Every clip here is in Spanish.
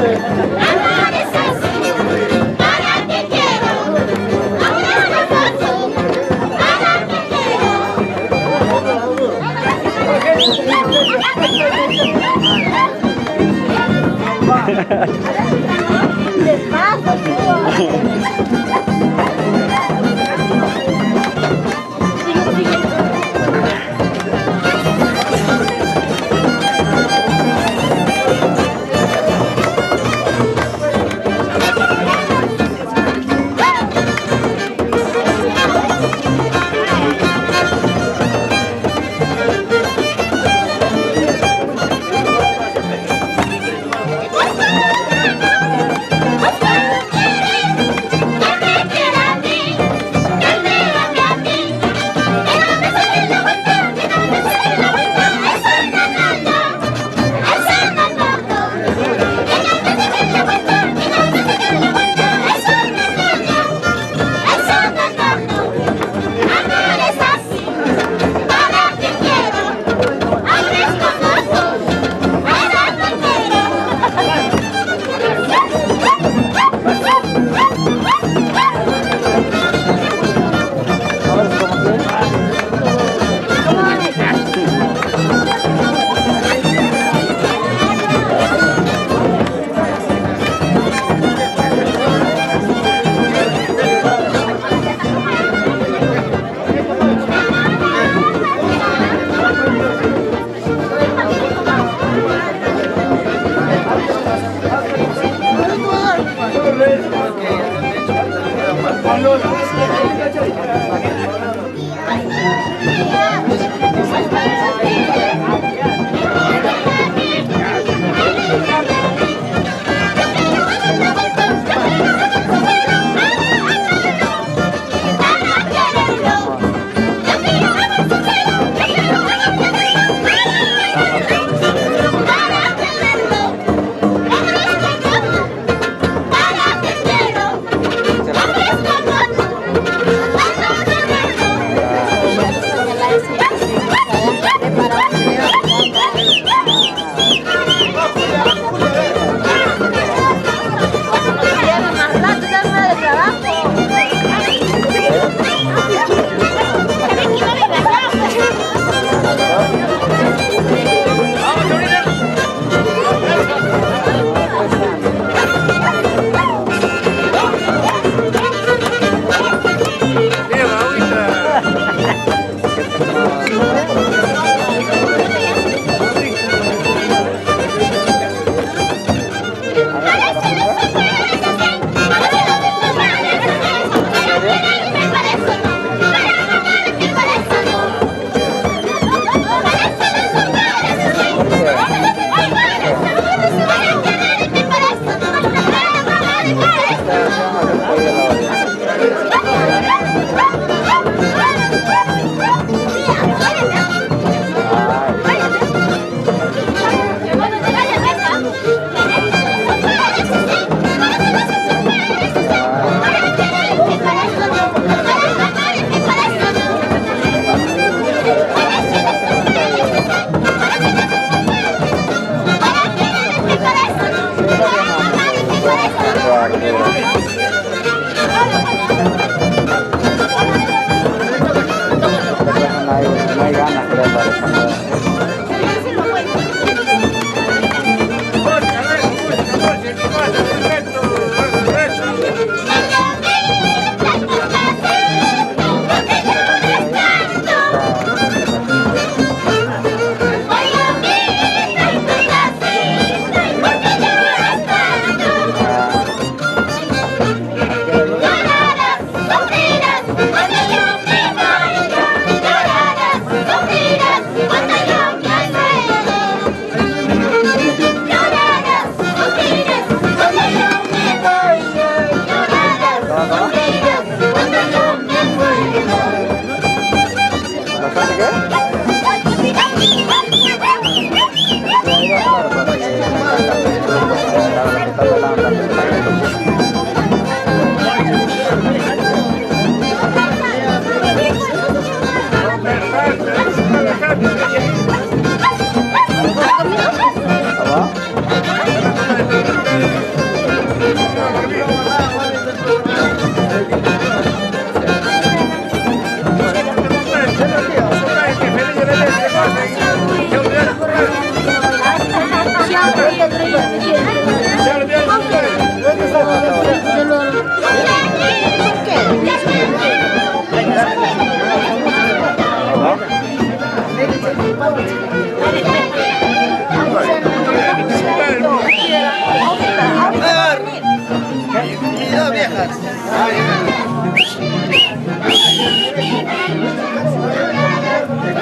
Amor es así, para que quiero. Amor es así, para que quiero.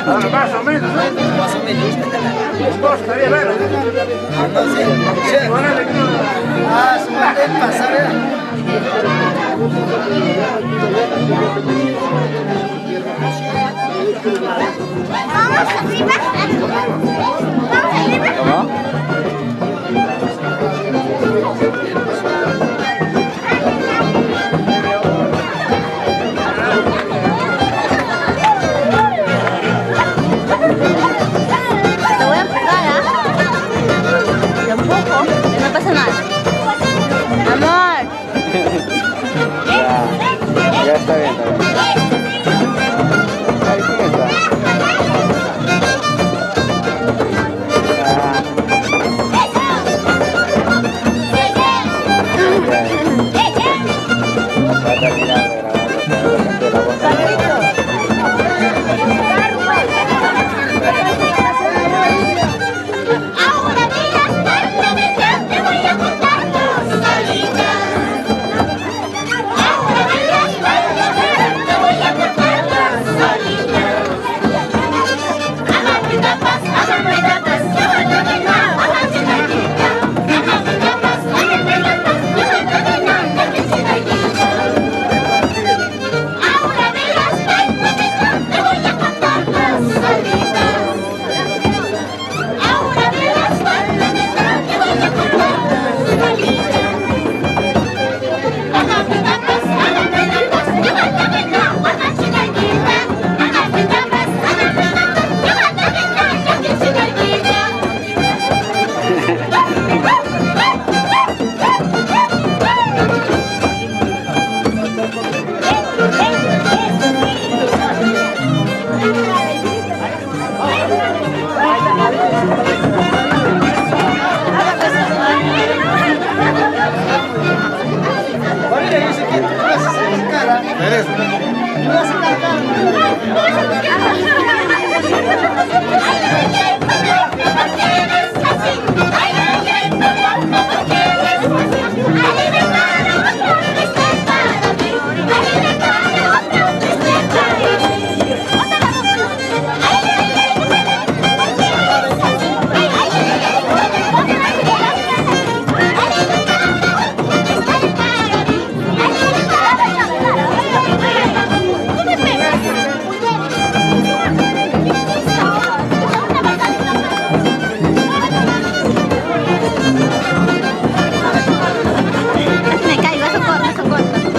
Ahora, más o menos, ¿no? Más o menos. Dos, estaría bueno. No sé. Ah, su madre pasar. Vamos arriba. Vamos arriba. ¿Cómo? Te voy a empujar, ¿ah? Te empujo, que no pasa nada. Amor. Ya está bien, está bien. Ahí sí que está. Va a terminar de grabar la Ahora verás, te voy a contar cosalitas. Ahora verás, te voy a contar cosalitas. Hágame tapas, que voy a terminar. Hágame tapas, que voy a terminar. Que se da guita. Ahora verás, te voy a contar cosalitas. Ahora verás, te voy a contar cosalitas. Hágame tapas, que voy a terminar. Hágame chiquitita. Hágame tapas, que voy a terminar. Que se da guita. Oye, yo sé que tú vas a hacer cara. ¿Eres? Tú vas a sacar Me caigo, socorro, socorro.